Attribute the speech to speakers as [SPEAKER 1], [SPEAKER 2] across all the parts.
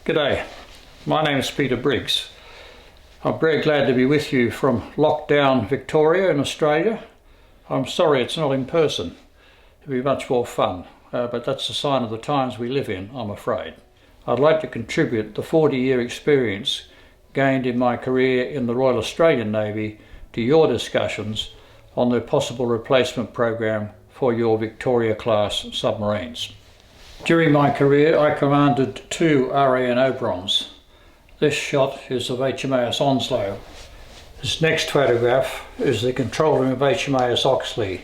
[SPEAKER 1] G'day, my name is Peter Briggs. I'm very glad to be with you from lockdown Victoria in Australia. I'm sorry it's not in person. It'd be much more fun, but that's a sign of the times we live in, I'm afraid. I'd like to contribute the 40-year experience gained in my career in the Royal Australian Navy to your discussions on the possible replacement program for your Victoria-class submarines. During my career, I commanded 2 RAN Oberons. This shot is of HMAS Oxley. This next photograph is the control room of HMAS Oxley,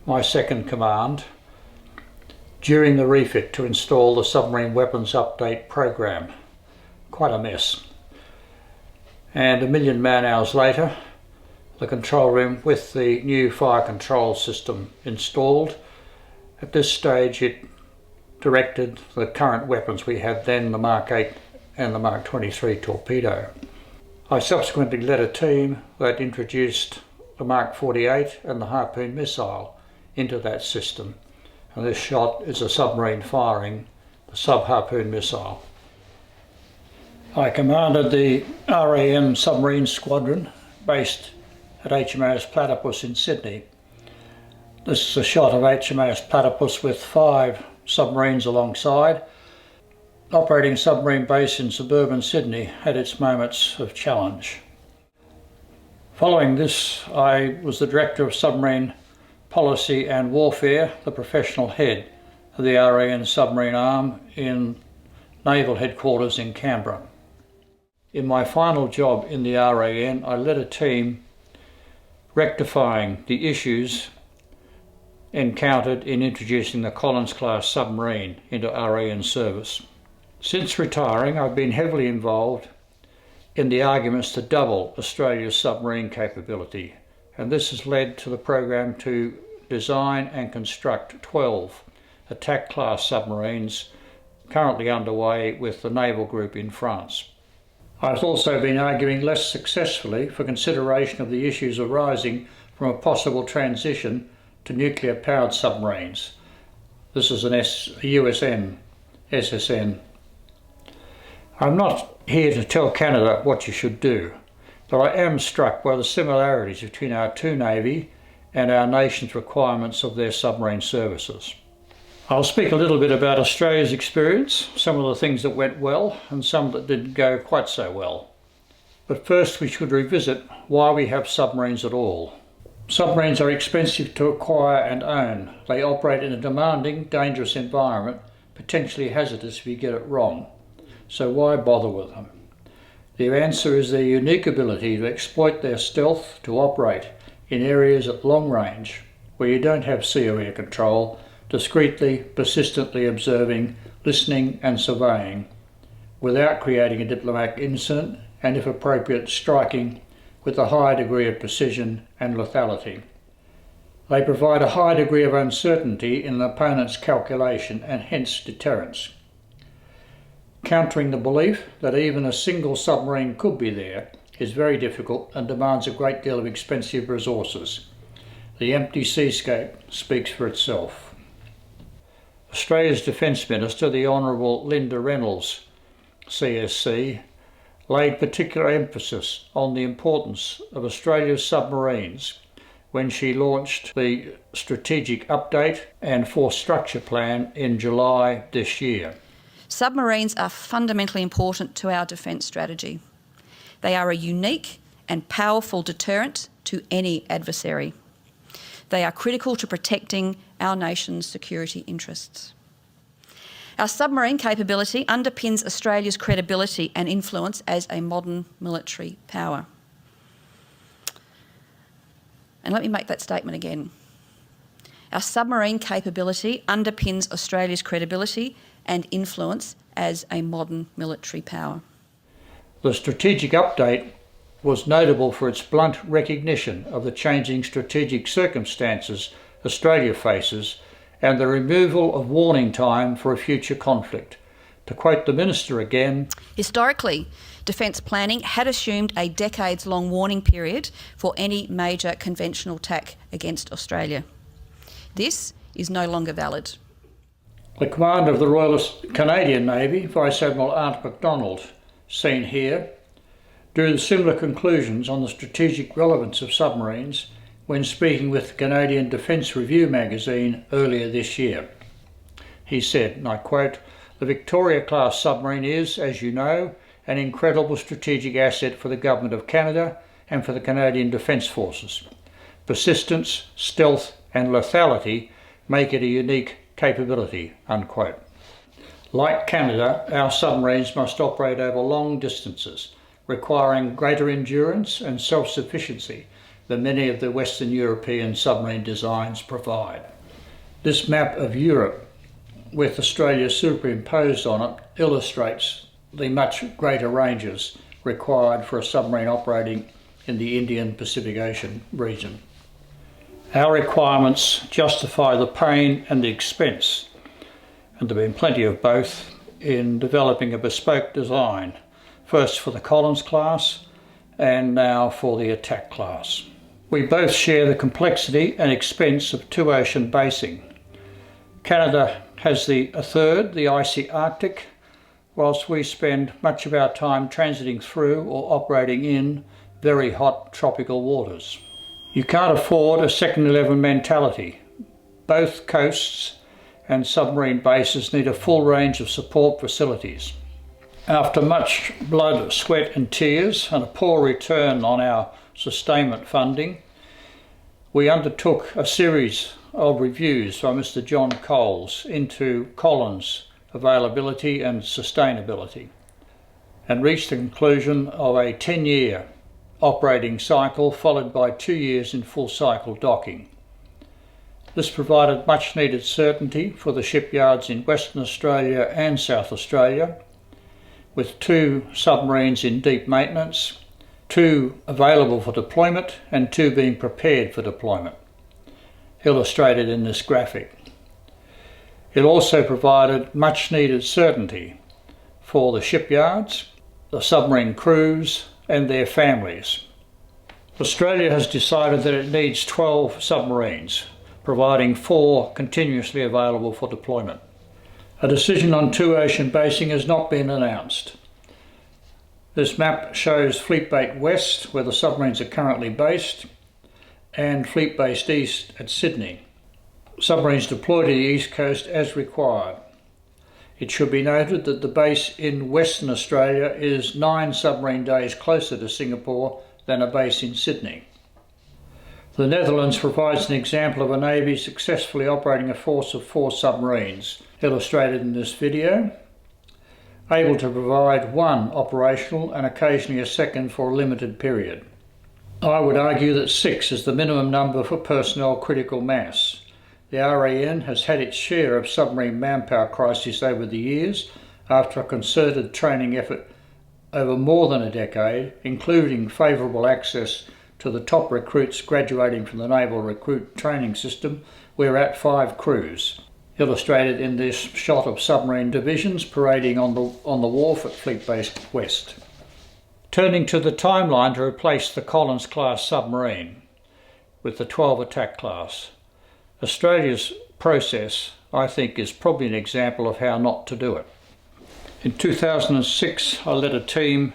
[SPEAKER 1] my second command, during the refit to install the Submarine Weapons Update program. Quite a mess. And 1 million man-hours later, the control room with the new fire control system installed. At this stage it directed the current weapons we had then, the Mark 8 and the Mark 23 torpedo. I subsequently led a team that introduced the Mark 48 and the Harpoon missile into that system, and this shot is a submarine firing the sub-Harpoon missile. I commanded the RAdm submarine squadron based at HMAS Platypus in Sydney. This is a shot of HMAS Platypus with 5 submarines alongside. Operating submarine base in suburban Sydney had its moments of challenge. Following this, I was the Director of Submarine Policy and Warfare, the professional head of the RAN submarine arm in Naval Headquarters in Canberra. In my final job in the RAN, I led a team rectifying the issues encountered in introducing the Collins-class submarine into RAN service. Since retiring, I've been heavily involved in the arguments to double Australia's submarine capability, and this has led to the program to design and construct 12 attack-class submarines currently underway with the Naval Group in France. I've also been arguing less successfully for consideration of the issues arising from a possible transition to nuclear-powered submarines. This is a USN, SSN. I'm not here to tell Canada what you should do, but I am struck by the similarities between our 2 Navy and our nation's requirements of their submarine services. I'll speak a little bit about Australia's experience, some of the things that went well and some that didn't go quite so well. But first we should revisit why we have submarines at all. Submarines are expensive to acquire and own. They operate in a demanding, dangerous environment, potentially hazardous if you get it wrong. So why bother with them? The answer is their unique ability to exploit their stealth to operate in areas at long range where you don't have sea or air control, discreetly, persistently observing, listening and surveying, without creating a diplomatic incident and, if appropriate, striking with a high degree of precision and lethality. They provide a high degree of uncertainty in an opponent's calculation and hence deterrence. Countering the belief that even a single submarine could be there is very difficult and demands a great deal of expensive resources. The empty seascape speaks for itself. Australia's Defence Minister, the Honourable Linda Reynolds, CSC, laid particular emphasis on the importance of Australia's submarines when she launched the Strategic Update and Force Structure Plan in July this year.
[SPEAKER 2] Submarines are fundamentally important to our defence strategy. They are a unique and powerful deterrent to any adversary. They are critical to protecting our nation's security interests. Our submarine capability underpins Australia's credibility and influence as a modern military power. And let me make that statement again. Our submarine capability underpins Australia's credibility and influence as a modern military power.
[SPEAKER 1] The Strategic Update was notable for its blunt recognition of the changing strategic circumstances Australia faces and the removal of warning time for a future conflict. To quote the Minister again,
[SPEAKER 2] historically, defence planning had assumed a decades-long warning period for any major conventional attack against Australia. This is no longer valid.
[SPEAKER 1] The Commander of the Royal Canadian Navy, Vice Admiral Art MacDonald, seen here, drew similar conclusions on the strategic relevance of submarines when speaking with the Canadian Defence Review magazine earlier this year. He said, and I quote, "The Victoria-class submarine is, as you know, an incredible strategic asset for the Government of Canada and for the Canadian Defence Forces. Persistence, stealth and lethality make it a unique capability," unquote. Like Canada, our submarines must operate over long distances, requiring greater endurance and self-sufficiency than many of the Western European submarine designs provide. This map of Europe, with Australia superimposed on it, illustrates the much greater ranges required for a submarine operating in the Indian Pacific Ocean region. Our requirements justify the pain and the expense, and there have been plenty of both, in developing a bespoke design, first for the Collins class and now for the Attack class. We both share the complexity and expense of two-ocean basing. Canada has a third, the icy Arctic, whilst we spend much of our time transiting through or operating in very hot tropical waters. You can't afford a second 11 mentality. Both coasts and submarine bases need a full range of support facilities. After much blood, sweat and tears and a poor return on our sustainment funding, we undertook a series of reviews by Mr. John Coles into Collins availability and sustainability, and reached the conclusion of a 10-year operating cycle followed by 2 years in full cycle docking. This provided much needed certainty for the shipyards in Western Australia and South Australia, with 2 submarines in deep maintenance, 2 available for deployment and 2 being prepared for deployment, illustrated in this graphic. It also provided much needed certainty for the shipyards, the submarine crews and their families. Australia has decided that it needs 12 submarines, providing 4 continuously available for deployment. A decision on two-ocean basing has not been announced. This map shows Fleet Base West, where the submarines are currently based, and Fleet Base East at Sydney. Submarines deployed to the East Coast as required. It should be noted that the base in Western Australia is 9 submarine days closer to Singapore than a base in Sydney. The Netherlands provides an example of a navy successfully operating a force of 4 submarines, illustrated in this video, able to provide 1 operational and occasionally a second for a limited period. I would argue that 6 is the minimum number for personnel critical mass. The RAN has had its share of submarine manpower crises over the years after a concerted training effort over more than a decade, including favourable access to the top recruits graduating from the Naval Recruit Training System. We're at 5 crews, illustrated in this shot of submarine divisions parading on the wharf at Fleet Base West. Turning to the timeline to replace the Collins class submarine with the 12 Attack class. Australia's process, I think, is probably an example of how not to do it. In 2006, I led a team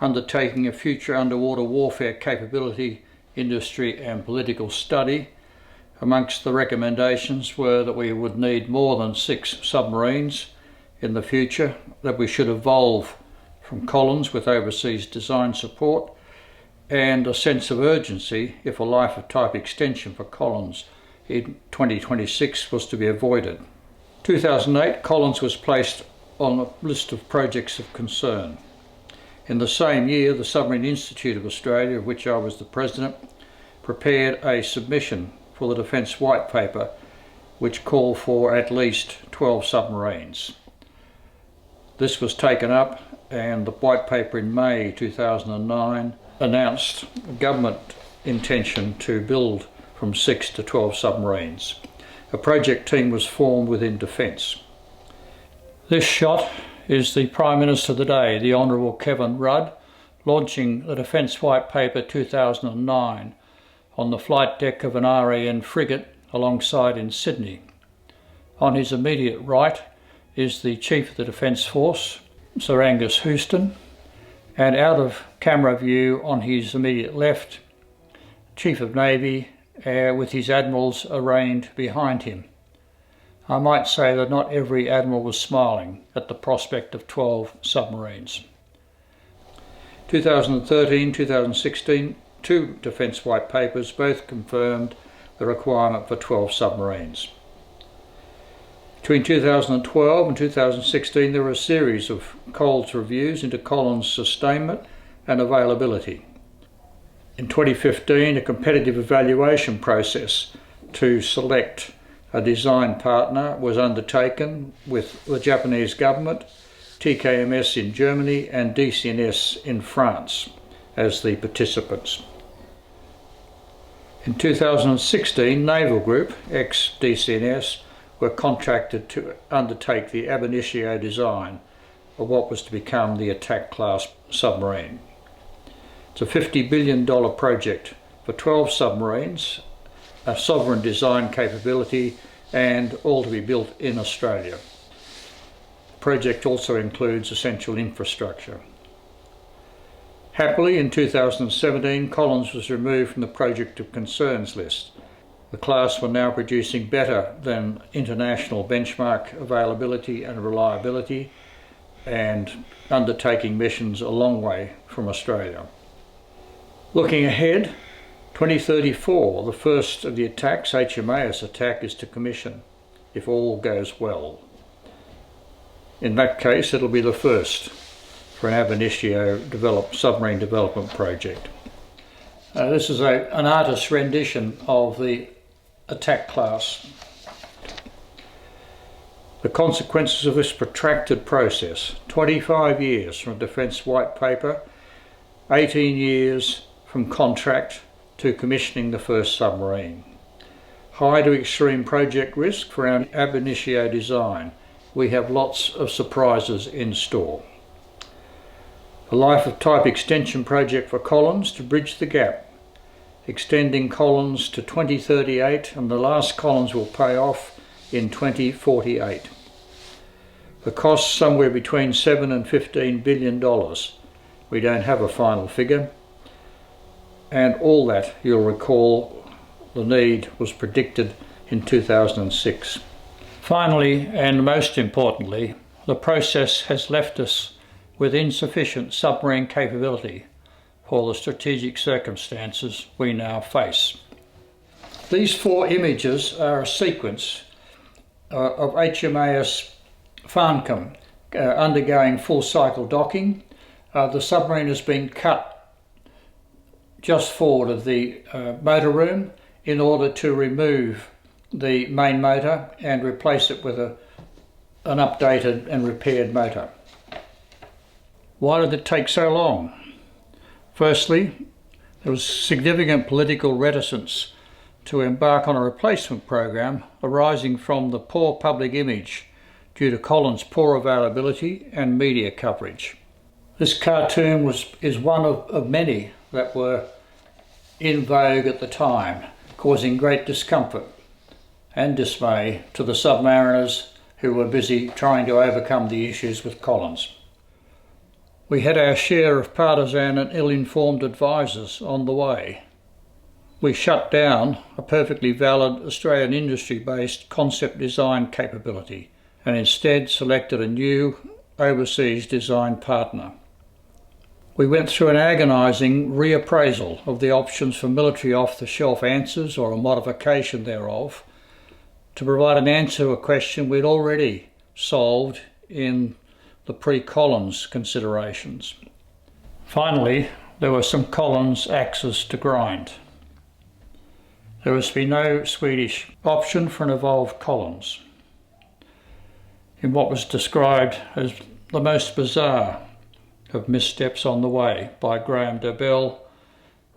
[SPEAKER 1] undertaking a future underwater warfare capability, industry and political study. Amongst the recommendations were that we would need more than 6 submarines in the future, that we should evolve from Collins with overseas design support, and a sense of urgency if a life of type extension for Collins in 2026 was to be avoided. 2008, Collins was placed on a list of projects of concern. In the same year, the Submarine Institute of Australia, of which I was the president, prepared a submission for the Defence White Paper, which called for at least 12 submarines. This was taken up, and the White Paper in May 2009 announced government intention to build from 6 to 12 submarines. A project team was formed within Defence. This shot is the Prime Minister of the day, the Honourable Kevin Rudd, launching the Defence White Paper 2009 on the flight deck of an RAN frigate alongside in Sydney. On his immediate right is the Chief of the Defence Force, Sir Angus Houston, and out of camera view on his immediate left, Chief of Navy with his admirals arrayed behind him. I might say that not every admiral was smiling at the prospect of 12 submarines. 2013-2016, two Defence White Papers both confirmed the requirement for 12 submarines. Between 2012 and 2016 there were a series of Coles reviews into Collins' sustainment and availability. In 2015 a competitive evaluation process to select a design partner was undertaken with the Japanese government, TKMS in Germany and DCNS in France as the participants. In 2016, Naval Group, ex-DCNS, were contracted to undertake the ab initio design of what was to become the attack class submarine. It's a $50 billion project for 12 submarines, a sovereign design capability, and all to be built in Australia. The project also includes essential infrastructure. Happily, in 2017, Collins was removed from the Project of Concerns list. The class were now producing better than international benchmark availability and reliability and undertaking missions a long way from Australia. Looking ahead, 2034, the first of the attacks, HMAS attack, is to commission, if all goes well. In that case, it'll be the first for an ab initio submarine development project. This is an artist's rendition of the attack class. The consequences of this protracted process: 25 years from Defence White Paper, 18 years from contract to commissioning the first submarine. High to extreme project risk for our ab initio design. We have lots of surprises in store. A life of type extension project for Collins to bridge the gap, extending Collins to 2038, and the last Collins will pay off in 2048. The cost somewhere between $7 and $15 billion. We don't have a final figure. And all that, you'll recall, the need was predicted in 2006. Finally, and most importantly, the process has left us with insufficient submarine capability for the strategic circumstances we now face. These four images are a sequence of HMAS Farncombe undergoing full cycle docking. The submarine has been cut just forward of the motor room in order to remove the main motor and replace it with an updated and repaired motor. Why did it take so long? Firstly, there was significant political reticence to embark on a replacement program arising from the poor public image due to Collins' poor availability and media coverage. This cartoon is one of many that were in vogue at the time, causing great discomfort and dismay to the submariners who were busy trying to overcome the issues with Collins. We had our share of partisan and ill-informed advisors on the way. We shut down a perfectly valid Australian industry-based concept design capability and instead selected a new overseas design partner. We went through an agonising reappraisal of the options for military off-the-shelf answers or a modification thereof to provide an answer to a question we'd already solved in the pre-Collins considerations. Finally, there were some Collins axes to grind. There was to be no Swedish option for an evolved Collins, in what was described as the most bizarre of missteps on the way by Graham Dobell,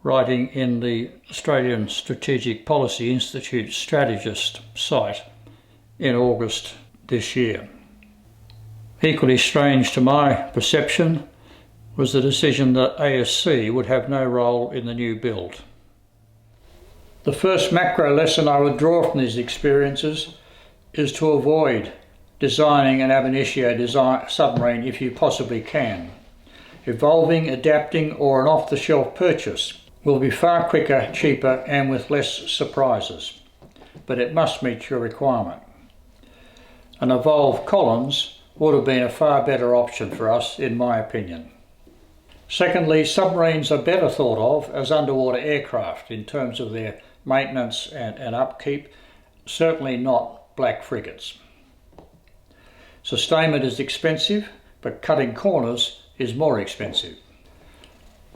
[SPEAKER 1] writing in the Australian Strategic Policy Institute strategist site in August this year. Equally strange to my perception was the decision that ASC would have no role in the new build. The first macro lesson I would draw from these experiences is to avoid designing an ab initio submarine if you possibly can. Evolving, adapting, or an off-the-shelf purchase will be far quicker, cheaper, and with less surprises, but it must meet your requirement. An evolved Collins would have been a far better option for us, in my opinion. Secondly, submarines are better thought of as underwater aircraft in terms of their maintenance and upkeep, certainly not black frigates. Sustainment is expensive, but cutting corners is more expensive.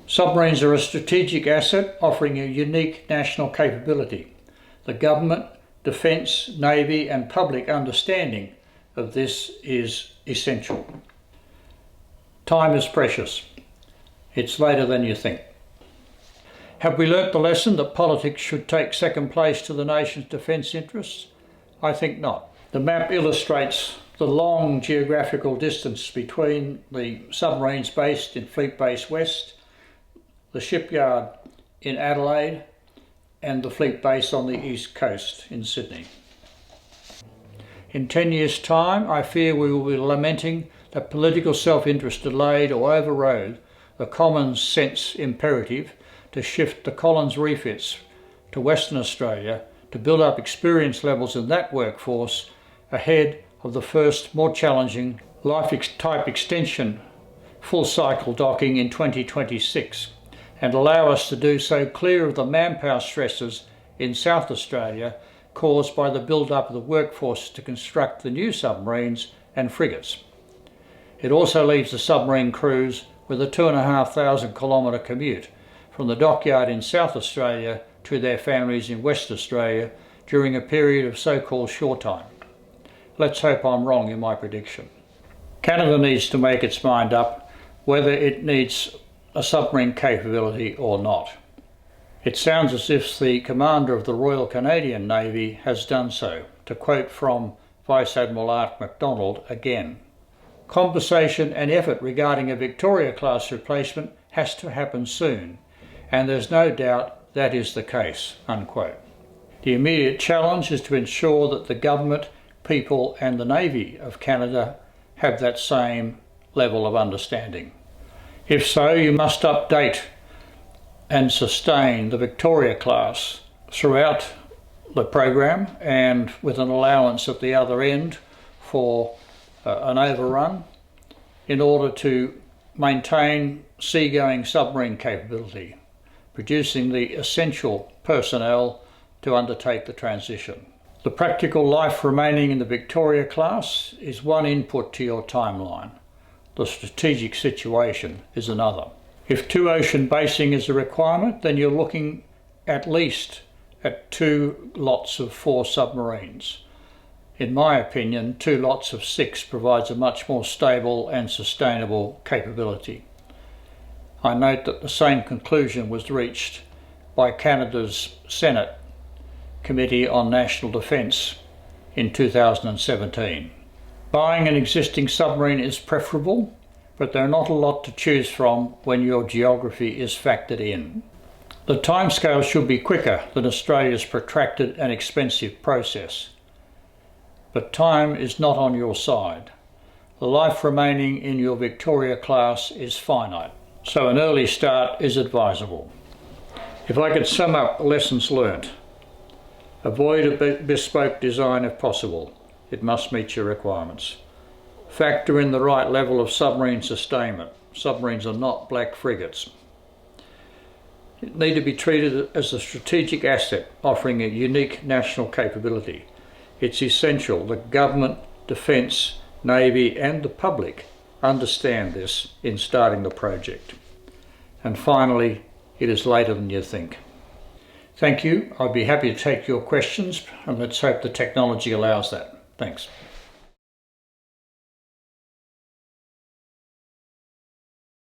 [SPEAKER 1] Submarines are a strategic asset offering a unique national capability. The government, defence, navy and public understanding of this is essential. Time is precious. It's later than you think. Have we learnt the lesson that politics should take second place to the nation's defence interests? I think not. The map illustrates the long geographical distance between the submarines based in Fleet Base West, the shipyard in Adelaide, and the fleet base on the east coast in Sydney. In 10 years' time, I fear we will be lamenting that political self-interest delayed or overrode the common sense imperative to shift the Collins refits to Western Australia to build up experience levels in that workforce ahead of the first, more challenging life-type extension full cycle docking in 2026, and allow us to do so clear of the manpower stresses in South Australia caused by the build-up of the workforce to construct the new submarines and frigates. It also leaves the submarine crews with a 2,500 kilometre commute from the dockyard in South Australia to their families in West Australia during a period of so-called shore time. Let's hope I'm wrong in my prediction. Canada needs to make its mind up whether it needs a submarine capability or not. It sounds as if the Commander of the Royal Canadian Navy has done so, to quote from Vice Admiral Art MacDonald again. Conversation and effort regarding a Victoria-class replacement has to happen soon, and there's no doubt that is the case, unquote. The immediate challenge is to ensure that the government, people and the Navy of Canada have that same level of understanding. If so, you must update and sustain the Victoria class throughout the program, and with an allowance at the other end for an overrun, in order to maintain seagoing submarine capability, producing the essential personnel to undertake the transition. The practical life remaining in the Victoria class is one input to your timeline. The strategic situation is another. If 2-ocean basing is a requirement, then you're looking at least at 2 lots of 4 submarines. In my opinion, 2 lots of 6 provides a much more stable and sustainable capability. I note that the same conclusion was reached by Canada's Senate Committee on National Defence in 2017. Buying an existing submarine is preferable, but there are not a lot to choose from when your geography is factored in. The timescale should be quicker than Australia's protracted and expensive process. But time is not on your side. The life remaining in your Victoria class is finite, so an early start is advisable. If I could sum up lessons learnt: avoid a bespoke design if possible. It must meet your requirements. Factor in the right level of submarine sustainment. Submarines are not black frigates. They need to be treated as a strategic asset offering a unique national capability. It's essential that government, defence, navy and the public understand this in starting the project. And finally, it is later than you think. Thank you. I'd be happy to take your questions, and let's hope the technology allows that. Thanks.